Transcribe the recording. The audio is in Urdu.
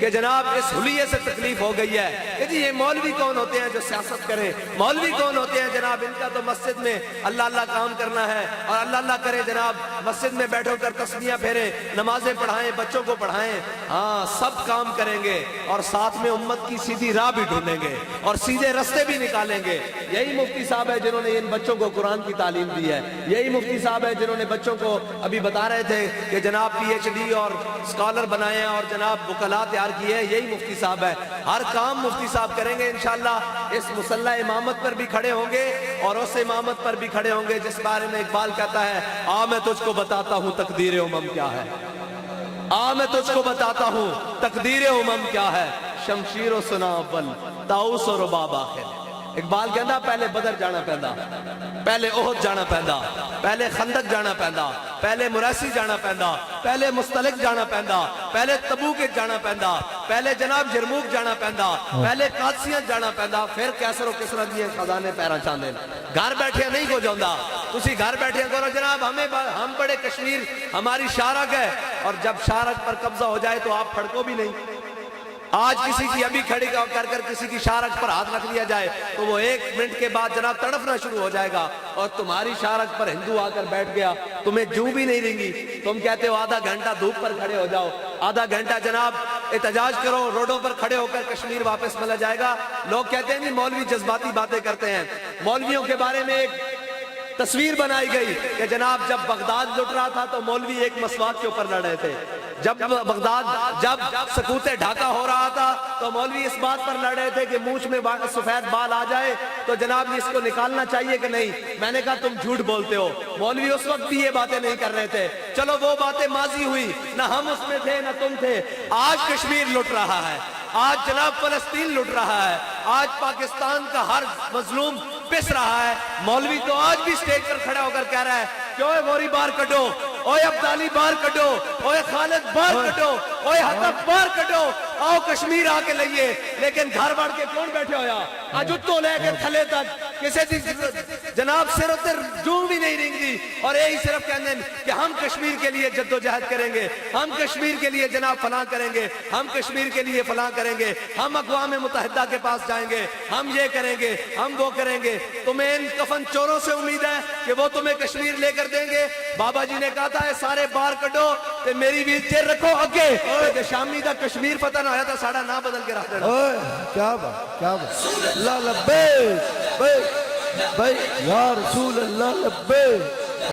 کہ جناب اس حلیے سے تکلیف ہو گئی ہے کہ جی یہ مولوی کون ہوتے ہیں جو سیاست کریں، مولوی کون ہوتے ہیں جناب ان کا تو مسجد میں اللہ اللہ کام کرنا ہے اور اللہ اللہ کرے جناب، مسجد میں بیٹھو کر تسبیحاں پھیریں، نمازیں پڑھائیں، بچوں کو پڑھائیں۔ ہاں سب کام کریں گے اور ساتھ میں امت کی سیدھی راہ بھی ڈھونڈیں گے اور سیدھے رستے بھی نکالیں گے۔ یہی مفتی صاحب ہے جنہوں نے ان بچوں کو قرآن کی تعلیم دی ہے، یہی مفتی صاحب ہے جنہوں نے بچوں کو ابھی بتا رہے تھے کہ جناب پی ایچ ڈی اور اسکالر بنائے ہیں اور جناب وکلاء تیار کیے ہیں، یہی مفتی صاحب ہے۔ ہر کام مفتی صاحب کریں گے انشاءاللہ۔ اس مصلی امامت پر بھی کھڑے ہوں گے اور اس امامت پر بھی کھڑے ہوں گے جس بارے میں اقبال کہتا ہے آ میں تجھ کو بتاتا ہوں تقدیر امم کیا ہے، آ میں تجھ کو بتاتا ہوں تقدیر امم کیا ہے، شمشیر و سنا اول طاؤس و رباب آخر۔ اقبال کہندا پہلے بدر جانا پہندا، پہلے احد جانا پہندا، پہلے خندق جانا پہندا، پہلے مریسی جانا پہندا، پہلے مستلق جانا پہندا، پہلے تبوک جانا پہندا، پہلے جناب جرموک جانا پہندا، پہلے قادسیہ جانا پہندا، پھر کیسر و کسرا دیے خزانے پیرا چاندے۔ گھر بیٹھے نہیں ہو جاؤندا، تسی گھر بیٹھے کرو جناب ہم بڑے کشمیر ہماری شارک ہے، اور جب شارک پر قبضہ ہو جائے تو آپ پھڑکو بھی نہیں۔ آج کسی کی ابھی کھڑی کر کسی کی شارک پر ہاتھ رکھ لیا جائے تو وہ 1 منٹ کے بعد جناب تڑپنا شروع ہو جائے گا، اور تمہاری شارک پر ہندو آ کر بیٹھ گیا تمہیں جو بھی نہیں رنگی، تم کہتے ہو آدھا گھنٹہ دھوپ پر کھڑے ہو جاؤ، آدھا گھنٹہ جناب احتجاج کرو، روڈوں پر کھڑے ہو کر کشمیر واپس ملا جائے گا۔ لوگ کہتے ہیں جی مولوی جذباتی باتیں کرتے ہیں۔ مولویوں کے بارے میں ایک تصویر بنائی گئی کہ جناب جب بغداد لٹ رہا تھا تو مولوی ایک مسواک کے اوپر لڑ رہے تھے، جب سکوت ڈھاکہ ہو رہا تھا تو مولوی اس بات پر لڑ رہے تھے کہ مونچھ میں سفید بال آ جائے تو جناب اس کو نکالنا چاہیے کہ نہیں۔ میں نے کہا تم جھوٹ بولتے ہو، مولوی اس وقت بھی یہ باتیں نہیں کر رہے تھے۔ چلو وہ باتیں ماضی ہوئی، نہ ہم اس میں تھے نہ تم تھے۔ آج کشمیر لٹ رہا ہے، آج جناب فلسطین لٹ رہا ہے، آج پاکستان کا ہر مظلوم پس رہا ہے۔ مولوی تو آج بھی سٹیج پر کھڑا ہو کر کہہ رہا ہے کہ اوے غوری بار کٹو، اوے عبدالی بار کٹو، اوے خالد بار کٹو، اوے حتب بار کٹو، آؤ کشمیر آ کے لئیے۔ لیکن گھر بڑھ کے کون بیٹھے ہویا اجتو لے کے تھلے تک کسے دی جناب سر اتر جو بھی نہیں رنگی، اور یہی صرف کہنے کہ ہم کشمیر کے لیے جد و جہد کریں گے، ہم کشمیر کے لیے جناب فلاں کریں گے، ہم کشمیر کے لیے فلاں کریں گے، ہم اقوام متحدہ کے پاس جائیں گے، ہم یہ کریں گے، ہم وہ کریں گے۔ تمہیں ان کفن چوروں سے امید ہے کہ وہ تمہیں کشمیر لے کر دیں گے؟ بابا جی نے کہا تھا اے سارے بار کٹو تے میری ویل چیئر رکھو اگے تے شامی دا کشمیر فتح نہ ہویا تھا ساڑا نہ بدل کے رکھ دینا۔ کیا بات کیا بات، اللہ لبیک بھائی یا رسول اللہ لبیک۔